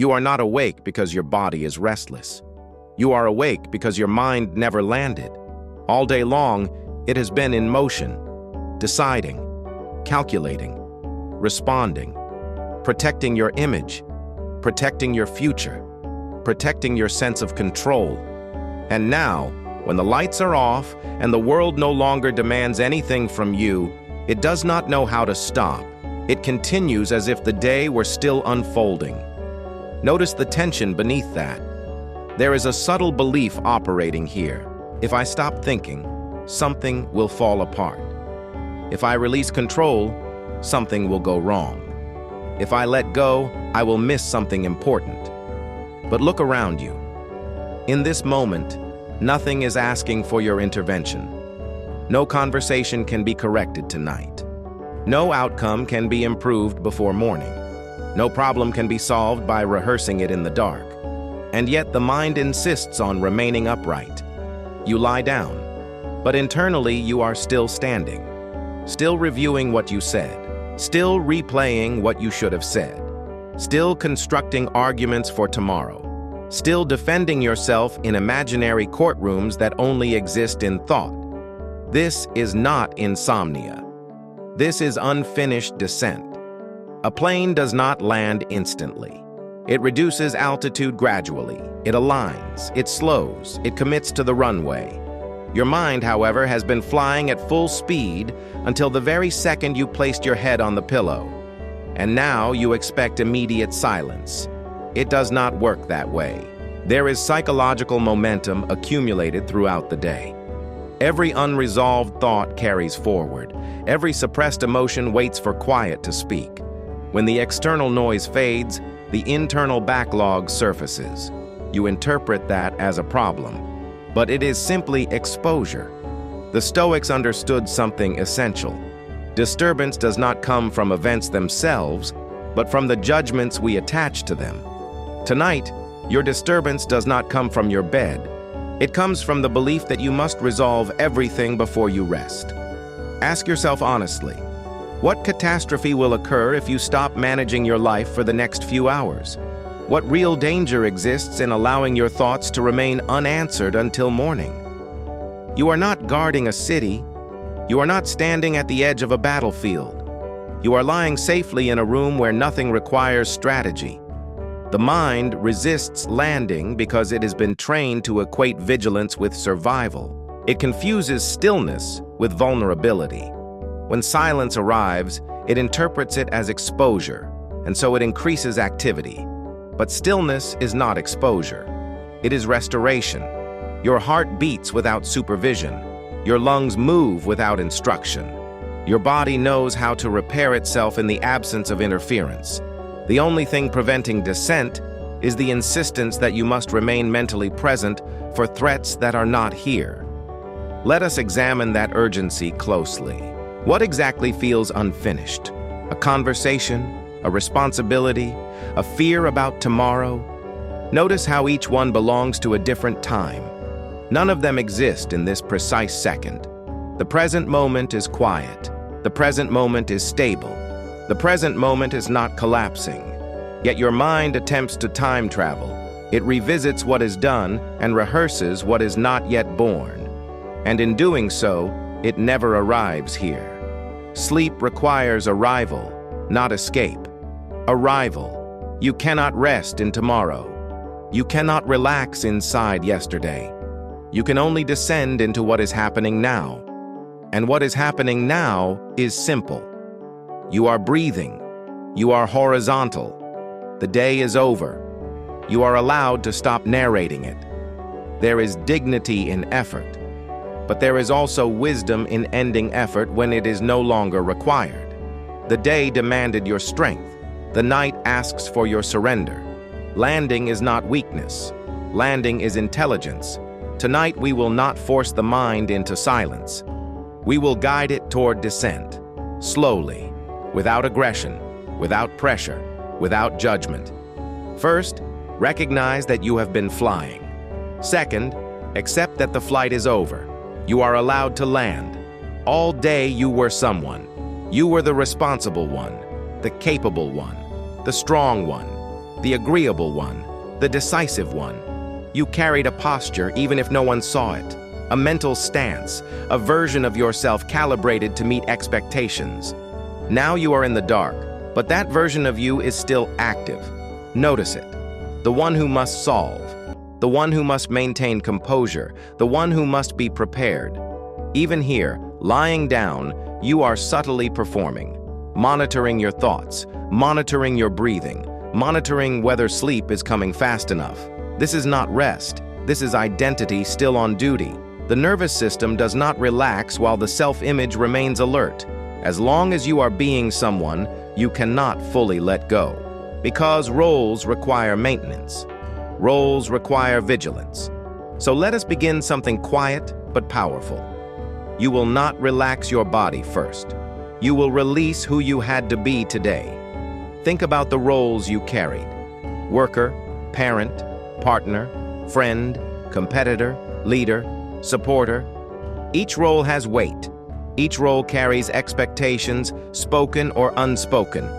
You are not awake because your body is restless. You are awake because your mind never landed. All day long, it has been in motion, deciding, calculating, responding, protecting your image, protecting your future, protecting your sense of control. And now, when the lights are off and the world no longer demands anything from you, it does not know how to stop. It continues as if the day were still unfolding. Notice the tension beneath that. There is a subtle belief operating here. If I stop thinking, something will fall apart. If I release control, something will go wrong. If I let go, I will miss something important. But look around you. In this moment, nothing is asking for your intervention. No conversation can be corrected tonight. No outcome can be improved before morning. No problem can be solved by rehearsing it in the dark. And yet the mind insists on remaining upright. You lie down, but internally you are still standing, still reviewing what you said, still replaying what you should have said, still constructing arguments for tomorrow, still defending yourself in imaginary courtrooms that only exist in thought. This is not insomnia. This is unfinished descent. A plane does not land instantly. It reduces altitude gradually. It aligns, it slows, it commits to the runway. Your mind, however, has been flying at full speed until the very second you placed your head on the pillow. And now you expect immediate silence. It does not work that way. There is psychological momentum accumulated throughout the day. Every unresolved thought carries forward. Every suppressed emotion waits for quiet to speak. When the external noise fades, the internal backlog surfaces. You interpret that as a problem, but it is simply exposure. The Stoics understood something essential. Disturbance does not come from events themselves, but from the judgments we attach to them. Tonight, your disturbance does not come from your bed. It comes from the belief that you must resolve everything before you rest. Ask yourself honestly, what catastrophe will occur if you stop managing your life for the next few hours? What real danger exists in allowing your thoughts to remain unanswered until morning? You are not guarding a city. You are not standing at the edge of a battlefield. You are lying safely in a room where nothing requires strategy. The mind resists landing because it has been trained to equate vigilance with survival. It confuses stillness with vulnerability. When silence arrives, it interprets it as exposure, and so it increases activity. But stillness is not exposure. It is restoration. Your heart beats without supervision. Your lungs move without instruction. Your body knows how to repair itself in the absence of interference. The only thing preventing descent is the insistence that you must remain mentally present for threats that are not here. Let us examine that urgency closely. What exactly feels unfinished? A conversation? A responsibility? A fear about tomorrow? Notice how each one belongs to a different time. None of them exist in this precise second. The present moment is quiet. The present moment is stable. The present moment is not collapsing. Yet your mind attempts to time travel. It revisits what is done and rehearses what is not yet born. And in doing so, it never arrives here. Sleep requires arrival, not escape. Arrival. You cannot rest in tomorrow. You cannot relax inside yesterday. You can only descend into what is happening now. And what is happening now is simple. You are breathing. You are horizontal. The day is over. You are allowed to stop narrating it. There is dignity in effort. But there is also wisdom in ending effort when it is no longer required. The day demanded your strength. The night asks for your surrender. Landing is not weakness. Landing is intelligence. Tonight we will not force the mind into silence. We will guide it toward descent, slowly, without aggression, without pressure, without judgment. First, recognize that you have been flying. Second, accept that the flight is over. You are allowed to land. All day you were someone. You were the responsible one, the capable one, the strong one. the agreeable one, the decisive one. You carried a posture even if no one saw it, a mental stance, a version of yourself calibrated to meet expectations. Now you are in the dark, but that version of you is still active. Notice it. The one who must solve, the one who must maintain composure, the one who must be prepared. Even here, lying down, you are subtly performing, monitoring your thoughts, monitoring your breathing, monitoring whether sleep is coming fast enough. This is not rest. This is identity still on duty. The nervous system does not relax while the self-image remains alert. As long as you are being someone, you cannot fully let go. Because roles require maintenance. Roles require vigilance. So let us begin something quiet but powerful. You will not relax your body first. You will release who you had to be today. Think about the roles you carried. Worker, parent, partner, friend, competitor, leader, supporter. Each role has weight. Each role carries expectations, spoken or unspoken.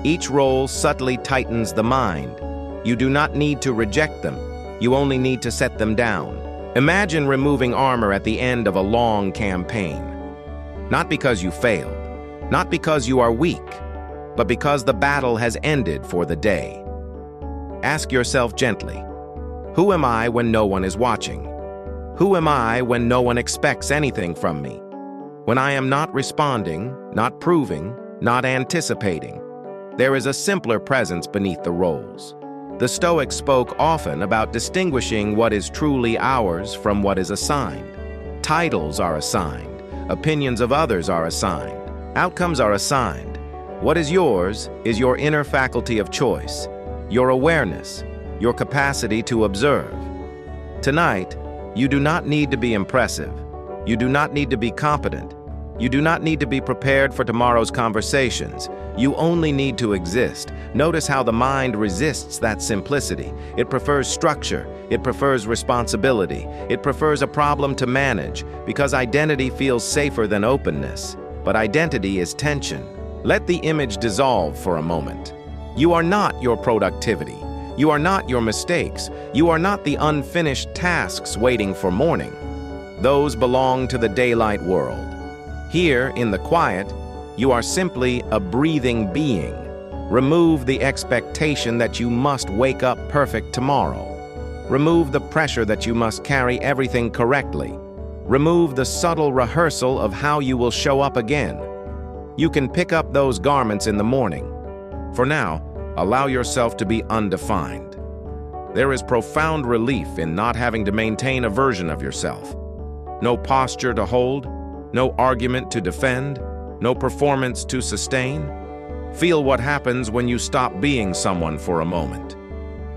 Each role subtly tightens the mind. You do not need to reject them. You only need to set them down. Imagine removing armor at the end of a long campaign. Not because you failed, not because you are weak, but because the battle has ended for the day. Ask yourself gently, who am I when no one is watching? Who am I when no one expects anything from me? When I am not responding, not proving, not anticipating. There is a simpler presence beneath the roles. The Stoics spoke often about distinguishing what is truly ours from what is assigned. Titles are assigned. Opinions of others are assigned. Outcomes are assigned. What is yours is your inner faculty of choice, your awareness, your capacity to observe. Tonight, you do not need to be impressive. You do not need to be competent. You do not need to be prepared for tomorrow's conversations. You only need to exist. Notice how the mind resists that simplicity. It prefers structure. It prefers responsibility. It prefers a problem to manage because identity feels safer than openness. But identity is tension. Let the image dissolve for a moment. You are not your productivity. You are not your mistakes. You are not the unfinished tasks waiting for morning. Those belong to the daylight world. Here, in the quiet, you are simply a breathing being. Remove the expectation that you must wake up perfect tomorrow. Remove the pressure that you must carry everything correctly. Remove the subtle rehearsal of how you will show up again. You can pick up those garments in the morning. For now, allow yourself to be undefined. There is profound relief in not having to maintain a version of yourself. No posture to hold, no argument to defend, no performance to sustain. Feel what happens when you stop being someone for a moment.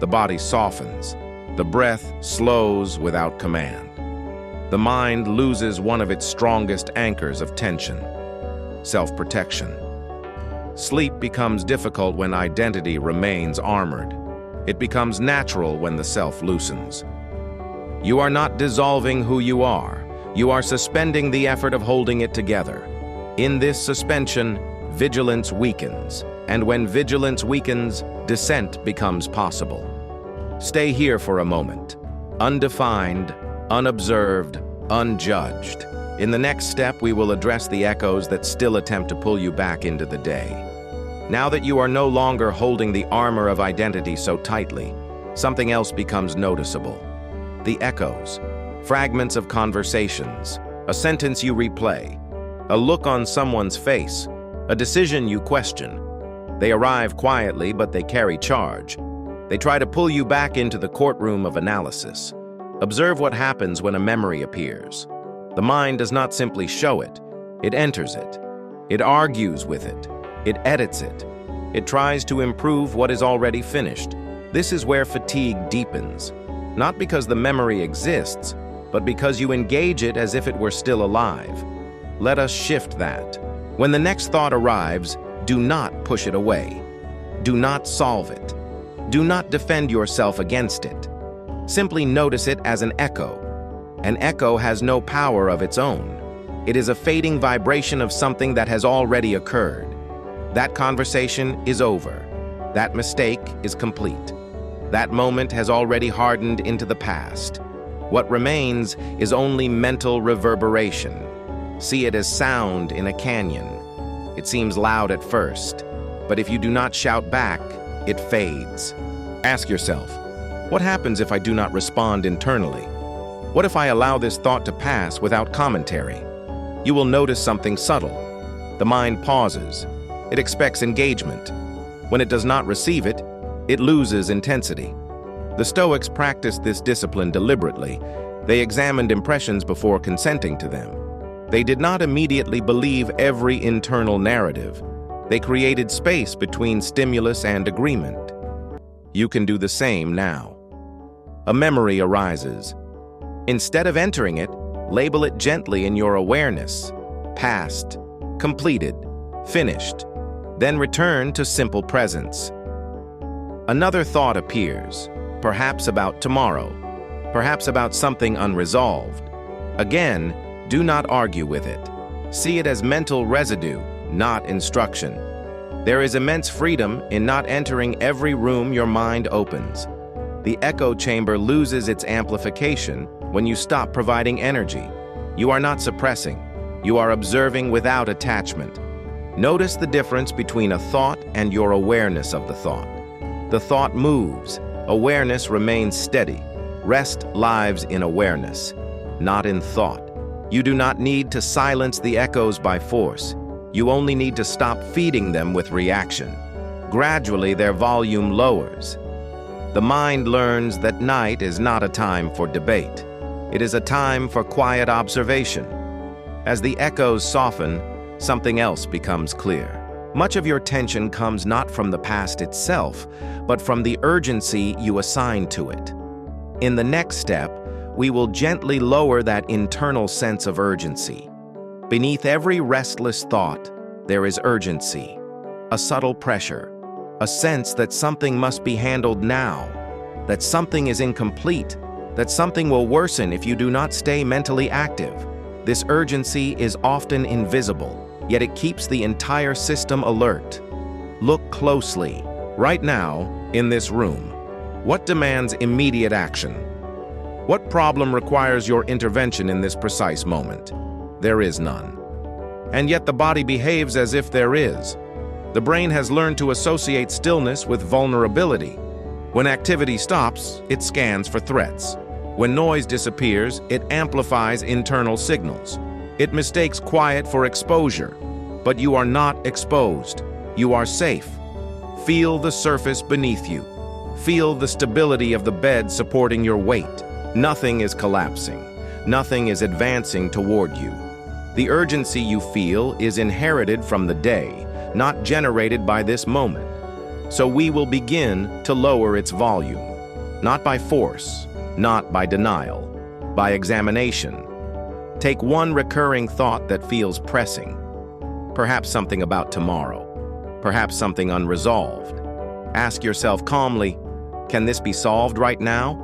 The body softens. The breath slows without command. The mind loses one of its strongest anchors of tension, self-protection. Sleep becomes difficult when identity remains armored. It becomes natural when the self loosens. You are not dissolving who you are. You are suspending the effort of holding it together. In this suspension, vigilance weakens. And when vigilance weakens, descent becomes possible. Stay here for a moment, undefined, unobserved, unjudged. In the next step, we will address the echoes that still attempt to pull you back into the day. Now that you are no longer holding the armor of identity so tightly, something else becomes noticeable. The echoes. Fragments of conversations, a sentence you replay, a look on someone's face, a decision you question. They arrive quietly, but they carry charge. They try to pull you back into the courtroom of analysis. Observe what happens when a memory appears. The mind does not simply show it, it enters it. It argues with it. It edits it. It tries to improve what is already finished. This is where fatigue deepens, not because the memory exists, but because you engage it as if it were still alive. Let us shift that. When the next thought arrives, do not push it away. Do not solve it. Do not defend yourself against it. Simply notice it as an echo. An echo has no power of its own. It is a fading vibration of something that has already occurred. That conversation is over. That mistake is complete. That moment has already hardened into the past. What remains is only mental reverberation. See it as sound in a canyon. It seems loud at first, but if you do not shout back, it fades. Ask yourself, what happens if I do not respond internally? What if I allow this thought to pass without commentary? You will notice something subtle. The mind pauses. It expects engagement. When it does not receive it, it loses intensity. The Stoics practiced this discipline deliberately. They examined impressions before consenting to them. They did not immediately believe every internal narrative. They created space between stimulus and agreement. You can do the same now. A memory arises. Instead of entering it, label it gently in your awareness. Past, completed, finished. Then return to simple presence. Another thought appears, perhaps about tomorrow, perhaps about something unresolved. Again, do not argue with it. See it as mental residue, not instruction. There is immense freedom in not entering every room your mind opens. The echo chamber loses its amplification when you stop providing energy. You are not suppressing. You are observing without attachment. Notice the difference between a thought and your awareness of the thought. The thought moves. Awareness remains steady. Rest lives in awareness, not in thought. You do not need to silence the echoes by force. You only need to stop feeding them with reaction. Gradually, their volume lowers. The mind learns that night is not a time for debate. It is a time for quiet observation. As the echoes soften, something else becomes clear. Much of your tension comes not from the past itself, but from the urgency you assign to it. In the next step, we will gently lower that internal sense of urgency. Beneath every restless thought, there is urgency, a subtle pressure, a sense that something must be handled now, that something is incomplete, that something will worsen if you do not stay mentally active. This urgency is often invisible, yet it keeps the entire system alert. Look closely. Right now, in this room, what demands immediate action? What problem requires your intervention in this precise moment? There is none. And yet the body behaves as if there is. The brain has learned to associate stillness with vulnerability. When activity stops, it scans for threats. When noise disappears, it amplifies internal signals. It mistakes quiet for exposure. But you are not exposed. You are safe. Feel the surface beneath you. Feel the stability of the bed supporting your weight. Nothing is collapsing. Nothing is advancing toward you. The urgency you feel is inherited from the day, not generated by this moment. So we will begin to lower its volume, not by force, not by denial, by examination. Take one recurring thought that feels pressing. Perhaps something about tomorrow. Perhaps something unresolved. Ask yourself calmly, can this be solved right now?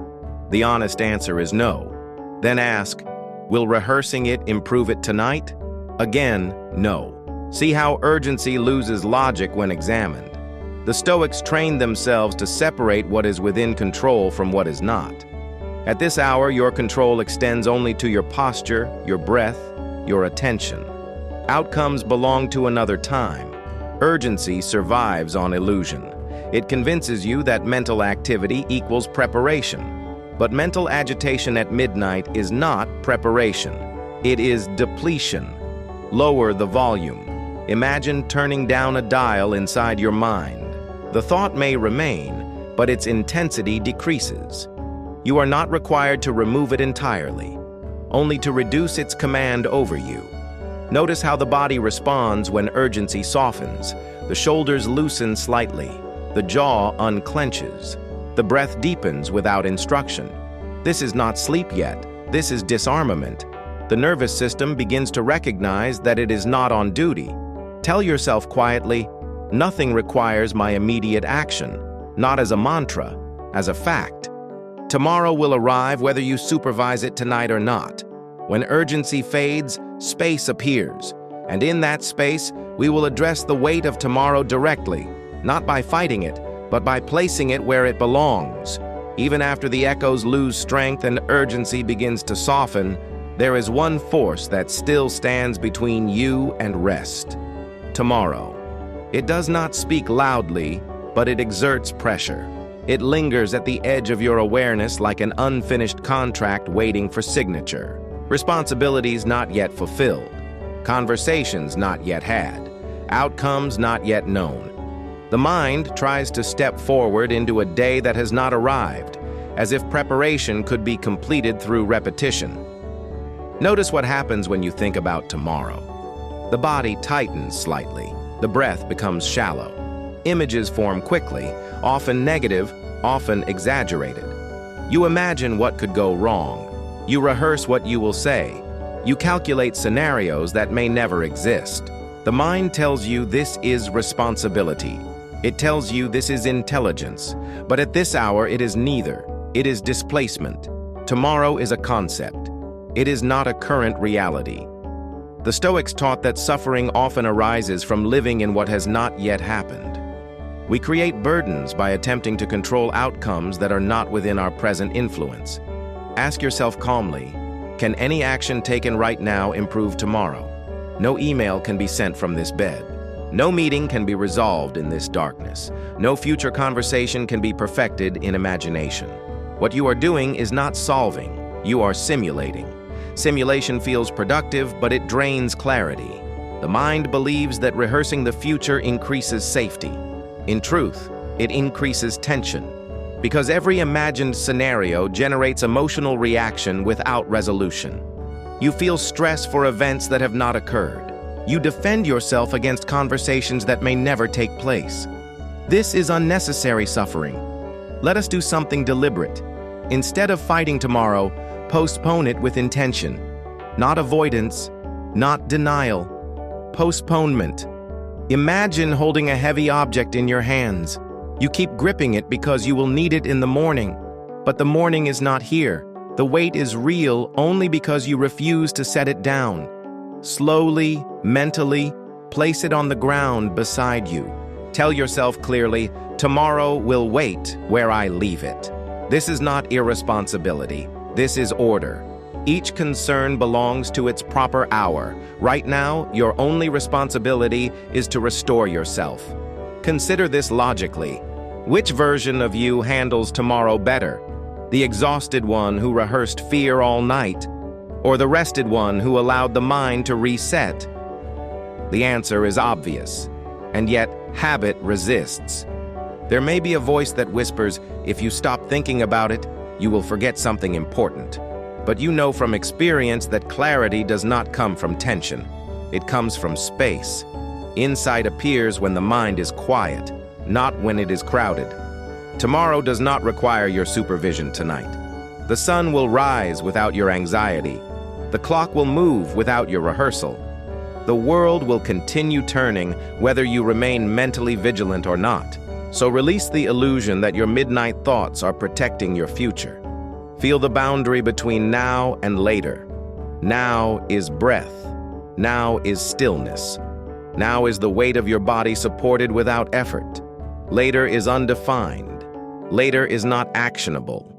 The honest answer is no. Then ask, will rehearsing it improve it tonight? Again, no. See how urgency loses logic when examined. The Stoics trained themselves to separate what is within control from what is not. At this hour, your control extends only to your posture, your breath, your attention. Outcomes belong to another time. Urgency survives on illusion. It convinces you that mental activity equals preparation. But mental agitation at midnight is not preparation. It is depletion. Lower the volume. Imagine turning down a dial inside your mind. The thought may remain, but its intensity decreases. You are not required to remove it entirely, only to reduce its command over you. Notice how the body responds when urgency softens. The shoulders loosen slightly. The jaw unclenches. The breath deepens without instruction. This is not sleep yet. This is disarmament. The nervous system begins to recognize that it is not on duty. Tell yourself quietly, nothing requires my immediate action, not as a mantra, as a fact. Tomorrow will arrive whether you supervise it tonight or not. When urgency fades, space appears. And in that space, we will address the weight of tomorrow directly, not by fighting it, but by placing it where it belongs. Even after the echoes lose strength and urgency begins to soften, there is one force that still stands between you and rest: tomorrow. It does not speak loudly, but it exerts pressure. It lingers at the edge of your awareness like an unfinished contract waiting for signature. Responsibilities not yet fulfilled. Conversations not yet had. Outcomes not yet known. The mind tries to step forward into a day that has not arrived, as if preparation could be completed through repetition. Notice what happens when you think about tomorrow. The body tightens slightly. The breath becomes shallow. Images form quickly, often negative, often exaggerated. You imagine what could go wrong. You rehearse what you will say. You calculate scenarios that may never exist. The mind tells you this is responsibility. It tells you this is intelligence. But at this hour, it is neither. It is displacement. Tomorrow is a concept. It is not a current reality. The Stoics taught that suffering often arises from living in what has not yet happened. We create burdens by attempting to control outcomes that are not within our present influence. Ask yourself calmly, can any action taken right now improve tomorrow? No email can be sent from this bed. No meeting can be resolved in this darkness. No future conversation can be perfected in imagination. What you are doing is not solving, you are simulating. Simulation feels productive, but it drains clarity. The mind believes that rehearsing the future increases safety. In truth, it increases tension, because every imagined scenario generates emotional reaction without resolution. You feel stress for events that have not occurred. You defend yourself against conversations that may never take place. This is unnecessary suffering. Let us do something deliberate. Instead of fighting tomorrow, postpone it with intention. Not avoidance, not denial. Postponement. Imagine holding a heavy object in your hands. You keep gripping it because you will need it in the morning. But the morning is not here. The weight is real only because you refuse to set it down. Slowly, mentally, place it on the ground beside you. Tell yourself clearly, tomorrow will wait where I leave it. This is not irresponsibility. This is order. Each concern belongs to its proper hour. Right now, your only responsibility is to restore yourself. Consider this logically. Which version of you handles tomorrow better? The exhausted one who rehearsed fear all night, or the rested one who allowed the mind to reset? The answer is obvious, and yet habit resists. There may be a voice that whispers, if you stop thinking about it, you will forget something important. But you know from experience that clarity does not come from tension. It comes from space. Insight appears when the mind is quiet, not when it is crowded. Tomorrow does not require your supervision tonight. The sun will rise without your anxiety. The clock will move without your rehearsal. The world will continue turning whether you remain mentally vigilant or not. So release the illusion that your midnight thoughts are protecting your future. Feel the boundary between now and later. Now is breath. Now is stillness. Now is the weight of your body supported without effort. Later is undefined. Later is not actionable.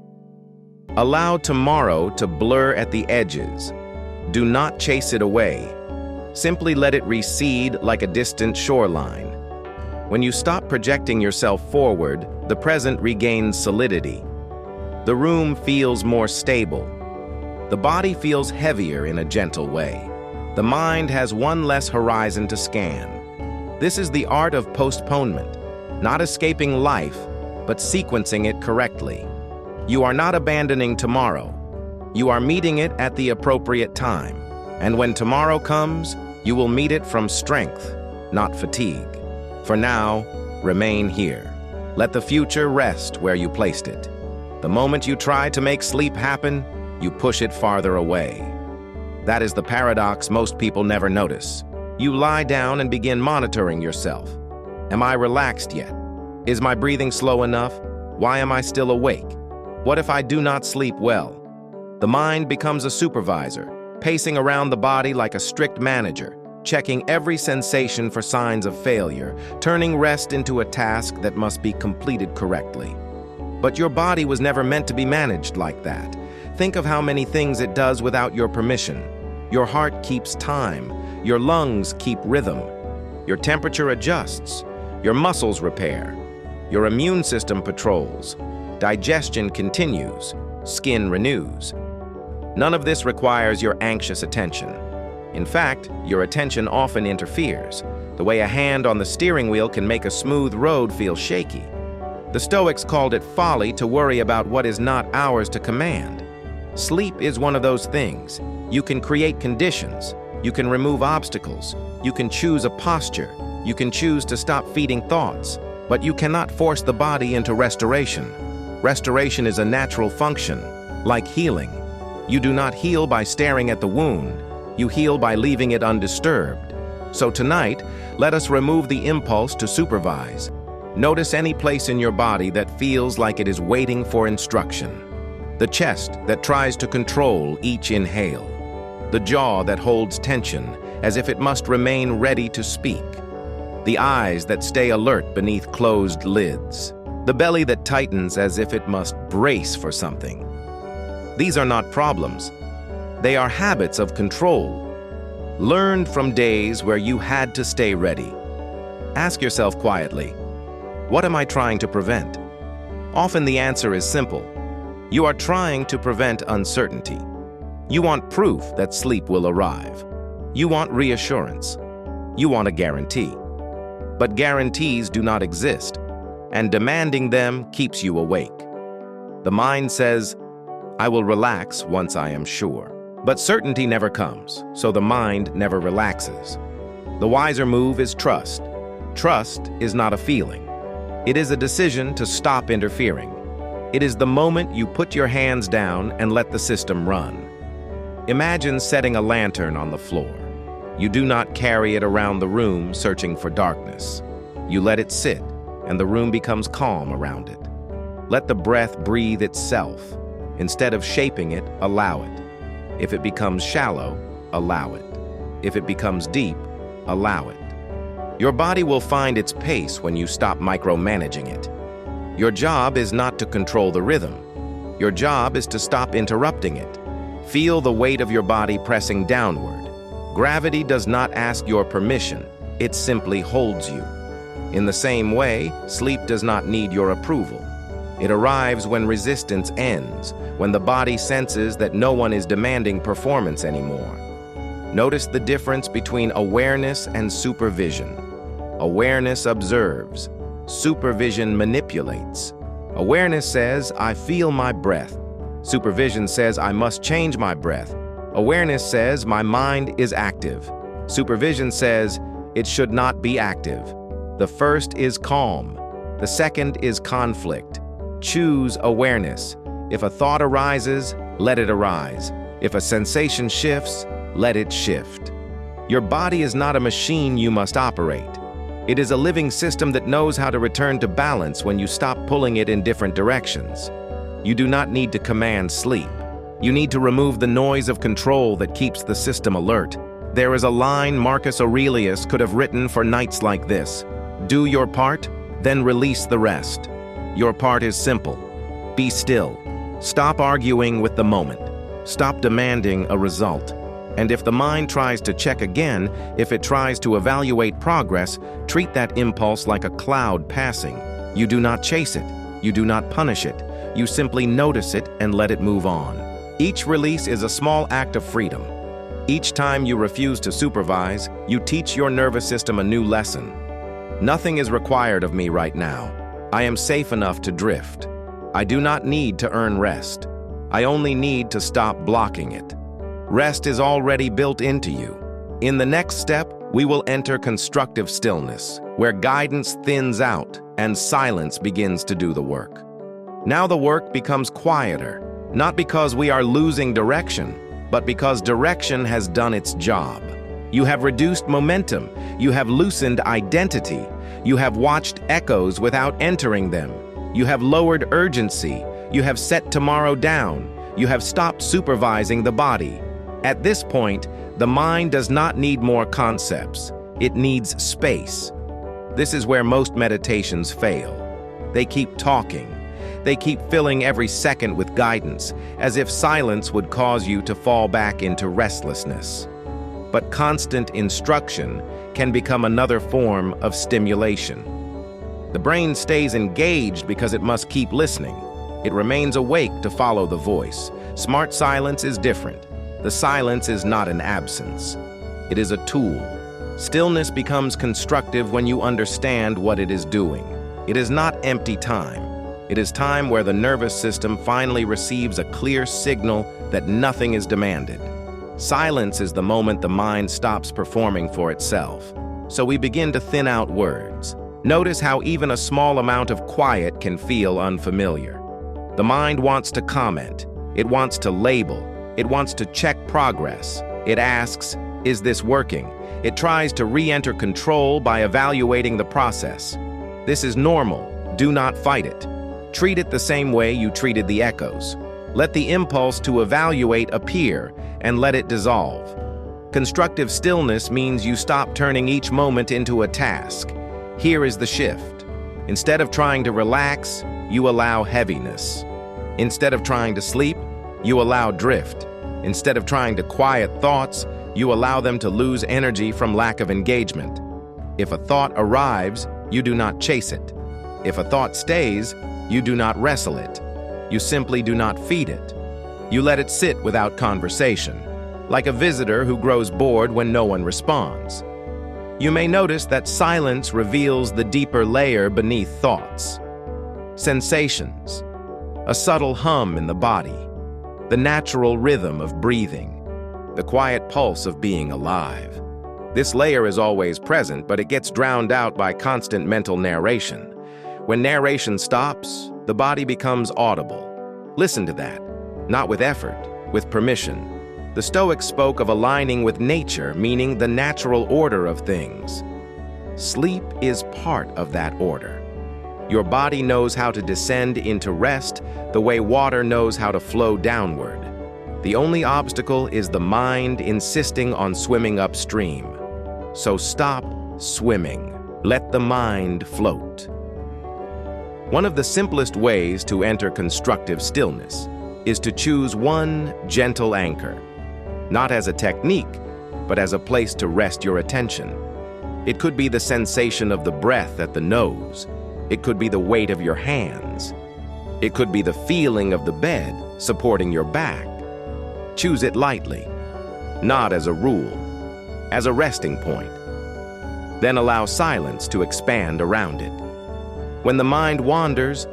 Allow tomorrow to blur at the edges. Do not chase it away. Simply let it recede like a distant shoreline. When you stop projecting yourself forward, the present regains solidity. The room feels more stable. The body feels heavier in a gentle way. The mind has one less horizon to scan. This is the art of postponement, not escaping life, but sequencing it correctly. You are not abandoning tomorrow. You are meeting it at the appropriate time. And when tomorrow comes, you will meet it from strength, not fatigue. For now, remain here. Let the future rest where you placed it. The moment you try to make sleep happen, you push it farther away. That is the paradox most people never notice. You lie down and begin monitoring yourself. Am I relaxed yet? Is my breathing slow enough? Why am I still awake? What if I do not sleep well? The mind becomes a supervisor, pacing around the body like a strict manager. checking every sensation for signs of failure, turning rest into a task that must be completed correctly. But your body was never meant to be managed like that. Think of how many things it does without your permission. Your heart keeps time, your lungs keep rhythm, your temperature adjusts, your muscles repair, your immune system patrols, digestion continues, skin renews. None of this requires your anxious attention. In fact, your attention often interferes, the way a hand on the steering wheel can make a smooth road feel shaky. The Stoics called it folly to worry about what is not ours to command. Sleep is one of those things. You can create conditions, you can remove obstacles, you can choose a posture, you can choose to stop feeding thoughts, but you cannot force the body into restoration. Restoration is a natural function, like healing. You do not heal by staring at the wound, you heal by leaving it undisturbed. So tonight, let us remove the impulse to supervise. Notice any place in your body that feels like it is waiting for instruction. The chest that tries to control each inhale. The jaw that holds tension as if it must remain ready to speak. The eyes that stay alert beneath closed lids. The belly that tightens as if it must brace for something. These are not problems. They are habits of control, learned from days where you had to stay ready. Ask yourself quietly, what am I trying to prevent? Often the answer is simple. You are trying to prevent uncertainty. You want proof that sleep will arrive. You want reassurance. You want a guarantee. But guarantees do not exist, and demanding them keeps you awake. The mind says, I will relax once I am sure. But certainty never comes, so the mind never relaxes. The wiser move is trust. Trust is not a feeling. It is a decision to stop interfering. It is the moment you put your hands down and let the system run. Imagine setting a lantern on the floor. You do not carry it around the room searching for darkness. You let it sit, and the room becomes calm around it. Let the breath breathe itself. Instead of shaping it, allow it. If it becomes shallow, allow it. If it becomes deep, allow it. Your body will find its pace when you stop micromanaging it. Your job is not to control the rhythm. Your job is to stop interrupting it. Feel the weight of your body pressing downward. Gravity does not ask your permission, it simply holds you. In the same way, sleep does not need your approval. It arrives when resistance ends, when the body senses that no one is demanding performance anymore. Notice the difference between awareness and supervision. Awareness observes. Supervision manipulates. Awareness says, I feel my breath. Supervision says, I must change my breath. Awareness says, my mind is active. Supervision says, it should not be active. The first is calm. The second is conflict. Choose awareness. If a thought arises, let it arise. If a sensation shifts, let it shift. Your body is not a machine you must operate. It is a living system that knows how to return to balance when you stop pulling it in different directions. You do not need to command sleep. You need to remove the noise of control that keeps the system alert. There is a line Marcus Aurelius could have written for nights like this. Do your part, then release the rest. Your part is simple. Be still. Stop arguing with the moment. Stop demanding a result. And if the mind tries to check again, if it tries to evaluate progress, treat that impulse like a cloud passing. You do not chase it. You do not punish it. You simply notice it and let it move on. Each release is a small act of freedom. Each time you refuse to supervise, you teach your nervous system a new lesson. Nothing is required of me right now. I am safe enough to drift. I do not need to earn rest. I only need to stop blocking it. Rest is already built into you. In the next step, we will enter constructive stillness, where guidance thins out and silence begins to do the work. Now the work becomes quieter, not because we are losing direction, but because direction has done its job. You have reduced momentum. You have loosened identity. You have watched echoes without entering them. You have lowered urgency. You have set tomorrow down. You have stopped supervising the body. At this point, The mind does not need more concepts. It needs space. This is where most meditations fail. They keep talking. They keep filling every second with guidance, as if silence would cause you to fall back into restlessness. But constant instruction can become another form of stimulation. The brain stays engaged because it must keep listening. It remains awake to follow the voice. Smart silence is different. The silence is not an absence. It is a tool. Stillness becomes constructive when you understand what it is doing. It is not empty time. It is time where the nervous system finally receives a clear signal that nothing is demanded. Silence is the moment the mind stops performing for itself. So we begin to thin out words. Notice how even a small amount of quiet can feel unfamiliar. The mind wants to comment. It wants to label. It wants to check progress. It asks, "Is this working?" It tries to re-enter control by evaluating the process. This is normal. Do not fight it. Treat it the same way you treated the echoes. Let the impulse to evaluate appear and let it dissolve. Constructive stillness means you stop turning each moment into a task. Here is the shift. Instead of trying to relax, you allow heaviness. Instead of trying to sleep, you allow drift. Instead of trying to quiet thoughts, you allow them to lose energy from lack of engagement. If a thought arrives, you do not chase it. If a thought stays, you do not wrestle it. You simply do not feed it. You let it sit without conversation, like a visitor who grows bored when no one responds. You may notice that silence reveals the deeper layer beneath thoughts. Sensations, a subtle hum in the body, the natural rhythm of breathing, the quiet pulse of being alive. This layer is always present, but it gets drowned out by constant mental narration. When narration stops, the body becomes audible. Listen to that, not with effort, with permission. The Stoics spoke of aligning with nature, meaning the natural order of things. Sleep is part of that order. Your body knows how to descend into rest the way water knows how to flow downward. The only obstacle is the mind insisting on swimming upstream. So stop swimming. Let the mind float. One of the simplest ways to enter constructive stillness is to choose one gentle anchor, not as a technique, but as a place to rest your attention. It could be the sensation of the breath at the nose. It could be the weight of your hands. It could be the feeling of the bed supporting your back. Choose it lightly, not as a rule, as a resting point. Then allow silence to expand around it. When the mind wanders,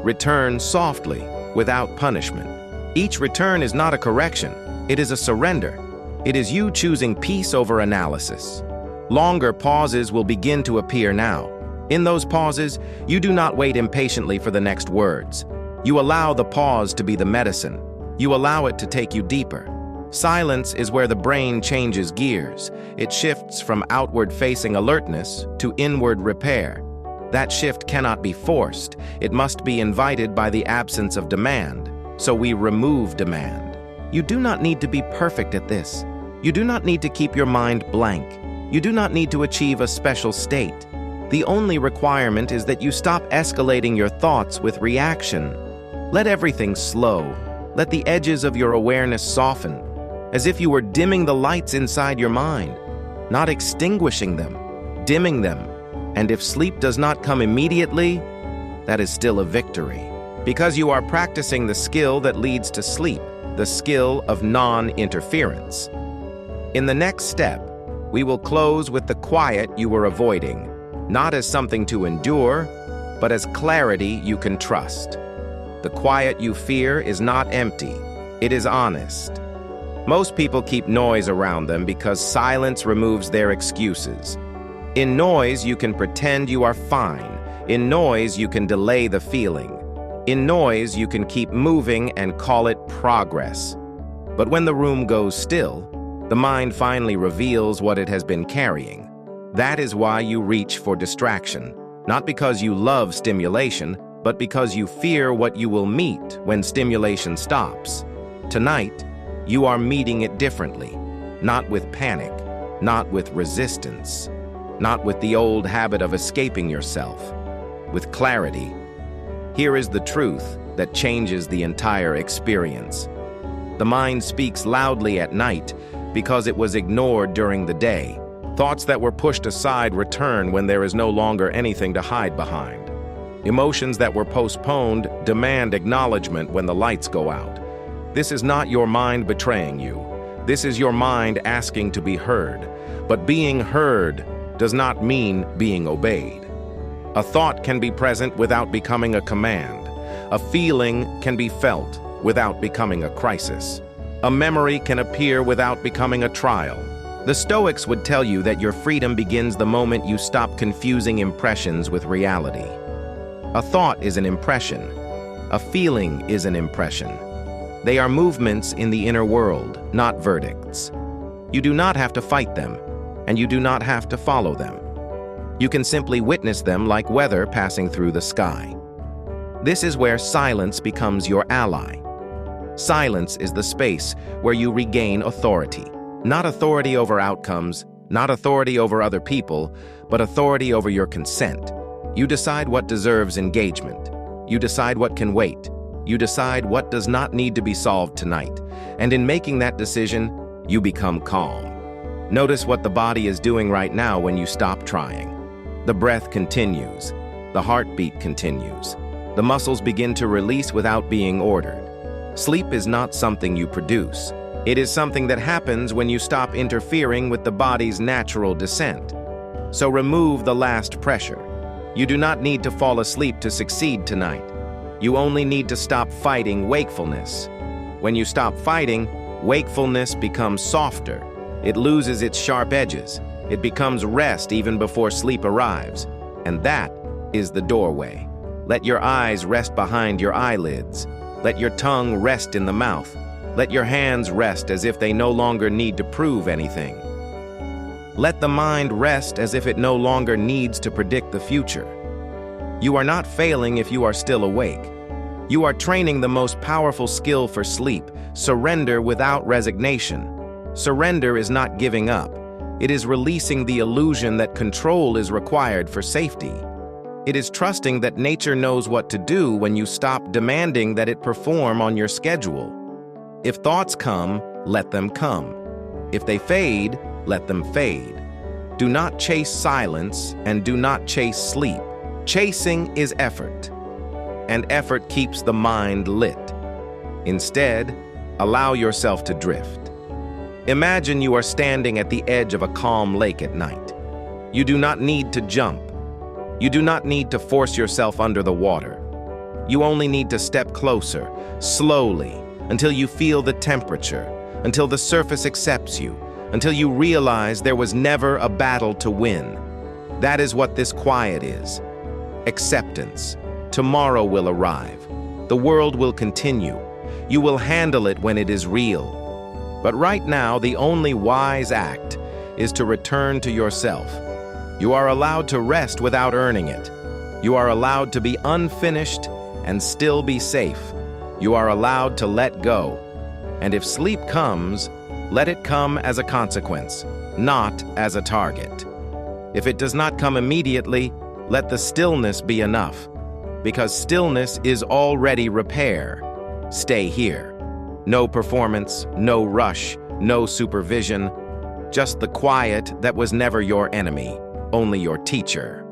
return softly, without punishment. Each return is not a correction, it is a surrender. It is you choosing peace over analysis. Longer pauses will begin to appear now. In those pauses, you do not wait impatiently for the next words. You allow the pause to be the medicine. You allow it to take you deeper. Silence is where the brain changes gears. It shifts from outward-facing alertness to inward repair. That shift cannot be forced. It must be invited by the absence of demand. So we remove demand. You do not need to be perfect at this. You do not need to keep your mind blank. You do not need to achieve a special state. The only requirement is that you stop escalating your thoughts with reaction. Let everything slow. Let the edges of your awareness soften, as if you were dimming the lights inside your mind, not extinguishing them, dimming them. And if sleep does not come immediately, that is still a victory, because you are practicing the skill that leads to sleep, the skill of non-interference. In the next step, we will close with the quiet you were avoiding, not as something to endure, but as clarity you can trust. The quiet you fear is not empty, it is honest. Most people keep noise around them because silence removes their excuses. In noise, you can pretend you are fine. In noise, you can delay the feeling. In noise, you can keep moving and call it progress. But when the room goes still, the mind finally reveals what it has been carrying. That is why you reach for distraction, not because you love stimulation, but because you fear what you will meet when stimulation stops. Tonight, you are meeting it differently. not with panic, not with resistance, not with the old habit of escaping yourself, with clarity. Here is the truth that changes the entire experience. The mind speaks loudly at night because it was ignored during the day. Thoughts that were pushed aside return when there is no longer anything to hide behind. Emotions that were postponed demand acknowledgement when the lights go out. This is not your mind betraying you. This is your mind asking to be heard. But being heard does not mean being obeyed. A thought can be present without becoming a command. A feeling can be felt without becoming a crisis. A memory can appear without becoming a trial. The Stoics would tell you that your freedom begins the moment you stop confusing impressions with reality. A thought is an impression. A feeling is an impression. They are movements in the inner world, not verdicts. You do not have to fight them, and you do not have to follow them. You can simply witness them like weather passing through the sky. This is where silence becomes your ally. Silence is the space where you regain authority. Not authority over outcomes, not authority over other people, but authority over your consent. You decide what deserves engagement. You decide what can wait. You decide what does not need to be solved tonight. And in making that decision, you become calm. Notice what the body is doing right now when you stop trying. The breath continues. The heartbeat continues. The muscles begin to release without being ordered. Sleep is not something you produce. It is something that happens when you stop interfering with the body's natural descent. So remove the last pressure. You do not need to fall asleep to succeed tonight. You only need to stop fighting wakefulness. When you stop fighting, wakefulness becomes softer. It loses its sharp edges. It becomes rest even before sleep arrives. And that is the doorway. Let your eyes rest behind your eyelids. Let your tongue rest in the mouth. Let your hands rest as if they no longer need to prove anything. Let the mind rest as if it no longer needs to predict the future. You are not failing if you are still awake. You are training the most powerful skill for sleep, surrender without resignation. Surrender is not giving up. It is releasing the illusion that control is required for safety. It is trusting that nature knows what to do when you stop demanding that it perform on your schedule. If thoughts come, let them come. If they fade, let them fade. Do not chase silence and do not chase sleep. Chasing is effort, and effort keeps the mind lit. Instead, allow yourself to drift. Imagine you are standing at the edge of a calm lake at night. You do not need to jump. You do not need to force yourself under the water. You only need to step closer, slowly, until you feel the temperature, until the surface accepts you, until you realize there was never a battle to win. That is what this quiet is. Acceptance. Tomorrow will arrive. The world will continue. You will handle it when it is real. But right now, the only wise act is to return to yourself. You are allowed to rest without earning it. You are allowed to be unfinished and still be safe. You are allowed to let go. And if sleep comes, let it come as a consequence, not as a target. If it does not come immediately, let the stillness be enough, because stillness is already repair. Stay here. No performance, no rush, no supervision, just the quiet that was never your enemy, only your teacher.